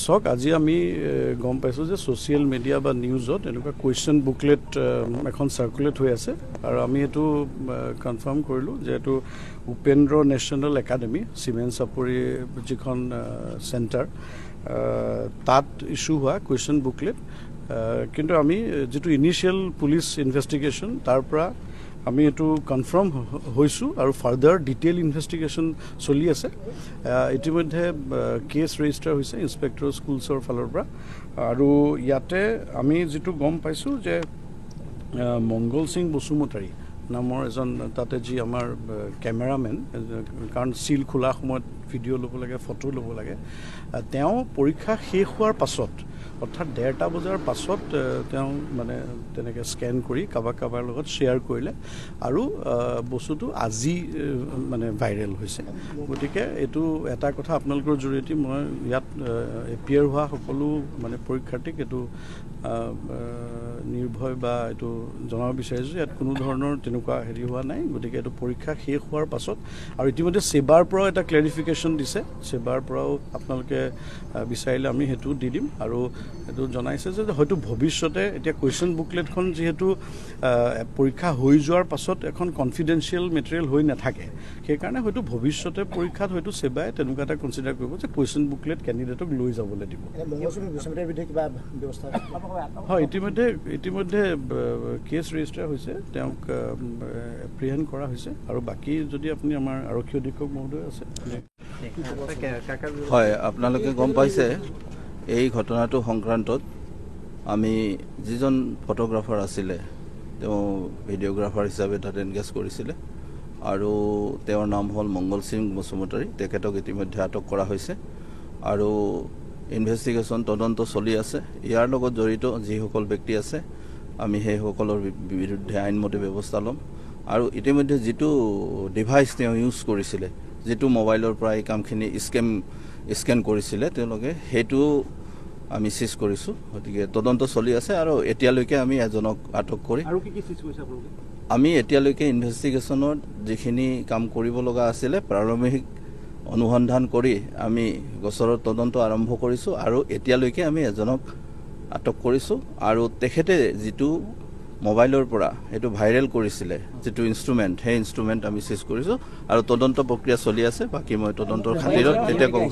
চক আজি আমি গম পাইছোঁ যে ছ'চিয়েল মিডিয়া বা নিউজত এনেকুৱা কুৱেশ্যন বুকলেট এখন চাৰ্কুলেট হৈ আছে আৰু আমি এইটো কনফাৰ্ম কৰিলোঁ যে এইটো উপেন্দ্ৰ নেশ্যনেল একাডেমি চিমেন চাপৰি যিখন চেণ্টাৰ তাত ইছ্যু হোৱা কুৱেশ্যন বুকলেট কিন্তু আমি যিটো ইনিচিয়েল পুলিচ ইনভেষ্টিগেশ্যন তাৰ পৰা আমি এইটো কনফাৰ্ম হৈছোঁ আৰু ফাৰ্ডাৰ ডিটেইল ইনভেষ্টিগেশ্যন চলি আছে ইতিমধ্যে কেছ ৰেজিষ্টাৰ হৈছে ইনস্পেক্টৰ স্কুলছৰ ফালৰ পৰা আৰু ইয়াতে আমি যিটো গম পাইছোঁ যে মংগল সিং বসুমতাৰী নামৰ এজন তাতে যি আমাৰ কেমেৰামেন কাৰণ চিল খোলা সময়ত ভিডিঅ' ল'ব লাগে ফটো ল'ব লাগে তেওঁ পৰীক্ষা শেষ হোৱাৰ পাছত অৰ্থাৎ 1:30 বজাৰ পাছত তেওঁ মানে তেনেকৈ স্কেন কৰি কাৰোবাৰ লগত শ্বেয়াৰ কৰিলে আৰু বস্তুটো আজি মানে ভাইৰেল হৈছে গতিকে এইটো এটা কথা আপোনালোকৰ জৰিয়তে মই ইয়াত এপিয়াৰ হোৱা সকলো মানে পৰীক্ষাৰ্থীক এইটো নিৰ্ভয় বা এইটো জনাব বিচাৰিছোঁ ইয়াত কোনো ধৰণৰ তেনেকুৱা হেৰি হোৱা নাই গতিকে এইটো পৰীক্ষা শেষ হোৱাৰ পাছত আৰু ইতিমধ্যে সেবাৰ পৰাও এটা ক্লেৰিফিকেশ্যন দিছে সেবাৰ পৰাও আপোনালোকে বিচাৰিলে আমি সেইটো দি দিম আৰু এইটো জনাইছে যে হয়তো ভৱিষ্যতে এতিয়া কুৱেশ্যন বুকলেটখন যিহেতু পৰীক্ষা হৈ যোৱাৰ পাছত এখন কনফিডেন্সিয়েল মেটেৰিয়েল হৈ নাথাকে সেইকাৰণে হয়তো ভৱিষ্যতে পৰীক্ষাত হয়তো সেবাই তেনেকুৱা এটা কনচিডাৰ কৰিব যে কুৱেশ্যন বুকলেট কেণ্ডিডেটক লৈ যাবলৈ দিব হয় ইতিমধ্যে কেছ ৰেজিষ্টাৰ হৈছে তেওঁক এপ্ৰিহেণ্ড কৰা হৈছে আৰু বাকী যদি আপুনি আমাৰ আৰক্ষী অধীক্ষক মহোদয় আছে হয় আপোনালোকে গম পাইছে এই ঘটনাটো সংক্ৰান্তত আমি যিজন ফটোগ্ৰাফাৰ আছিলে তেওঁ ভিডিঅ'গ্ৰাফাৰ হিচাপে তাত এনগেজ কৰিছিলে আৰু তেওঁৰ নাম হ'ল মংগল সিং বসুমতাৰী তেখেতক ইতিমধ্যে আটক কৰা হৈছে আৰু ইনভেষ্টিগেশ্যন তদন্ত চলি আছে ইয়াৰ লগত জড়িত যিসকল ব্যক্তি আছে আমি সেইসকলৰ বিৰুদ্ধে আইনমতে ব্যৱস্থা ল'ম আৰু ইতিমধ্যে যিটো ডিভাইচ তেওঁ ইউজ কৰিছিলে যিটো মোবাইলৰ পৰা এই কামখিনি স্কেন কৰিছিলে তেওঁলোকে সেইটো আমি সিজ কৰিছোঁ গতিকে তদন্ত চলি আছে আৰু এতিয়ালৈকে আমি এজনক আটক কৰি আমি এতিয়ালৈকে ইনভেষ্টিগেশ্যনত যিখিনি কাম কৰিব লগা আছিলে প্ৰাৰম্ভিক অনুসন্ধান কৰি আমি গোচৰৰ তদন্ত আৰম্ভ কৰিছোঁ আৰু এতিয়ালৈকে আমি এজনক আটক কৰিছোঁ আৰু তেখেতে যিটো মোবাইলৰ পৰা এইটো ভাইৰেল কৰিছিলে যিটো ইনষ্ট্ৰুমেণ্ট সেই ইনষ্ট্ৰুমেণ্ট আমি সিজ কৰিছোঁ আৰু তদন্ত প্ৰক্ৰিয়া চলি আছে বাকী মই তদন্তৰ খাতিৰত এতিয়া ক'ব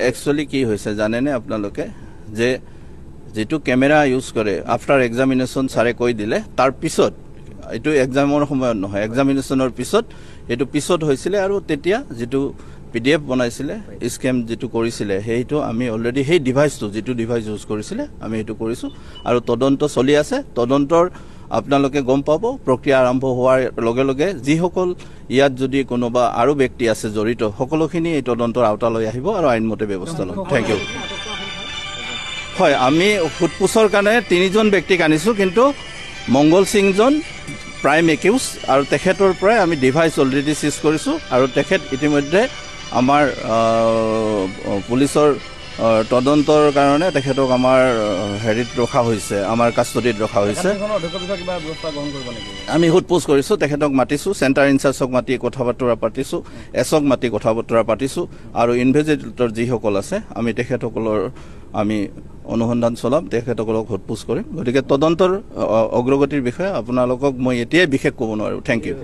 একচুৱেলি কি হৈছে জানেনে আপোনালোকে যে যিটো কেমেৰা ইউজ কৰে আফটাৰ এক্সামিনেশ্যন ছাৰে কৈ দিলে তাৰ পিছত এইটো এক্সামৰ সময়ত নহয় এক্সামিনেশ্যনৰ পিছত এইটো পিছত হৈছিলে আৰু তেতিয়া যিটো PDF বনাইছিলে স্কেম যিটো কৰিছিলে সেইটো আমি অলৰেডি সেই ডিভাইচটো যিটো ডিভাইচ ইউজ কৰিছিলে আমি সেইটো কৰিছোঁ আৰু তদন্ত চলি আছে তদন্তৰ আপোনালোকে গম পাব প্ৰক্ৰিয়া আৰম্ভ হোৱাৰ লগে লগে যিসকল ইয়াত যদি কোনোবা আৰু ব্যক্তি আছে জড়িত সকলোখিনি এই তদন্তৰ আওতালৈ আহিব আৰু আইনমতে ব্যৱস্থা ল'ম থেংক ইউ হয় আমি সোধপোছৰ কাৰণে 3জন ব্যক্তিক আনিছোঁ কিন্তু মংগল সিংজন প্ৰাইম একিউজ আৰু তেখেতৰ পৰাই আমি ডিভাইচ অলৰেডি সিজ কৰিছোঁ আৰু তেখেত ইতিমধ্যে আমাৰ পুলিচৰ তদন্তৰ কাৰণে তেখেতক আমাৰ হেৰিত ৰখা হৈছে আমাৰ কাষ্টডিত ৰখা হৈছে আমি সোধপোছ কৰিছোঁ তেখেতক মাতিছোঁ চেণ্টাৰ ইনচাৰ্জক মাতি কথা বতৰা পাতিছোঁ এছক মাতি কথা বতৰা পাতিছোঁ আৰু ইনভেষ্টিগেটৰ যিসকল আছে আমি তেখেতসকলৰ আমি অনুসন্ধান চলাম তেখেতসকলক সোধপোছ কৰিম গতিকে তদন্তৰ অগ্ৰগতিৰ বিষয়ে আপোনালোকক মই এতিয়াই বিশেষ ক'ব নোৱাৰোঁ থেংক ইউ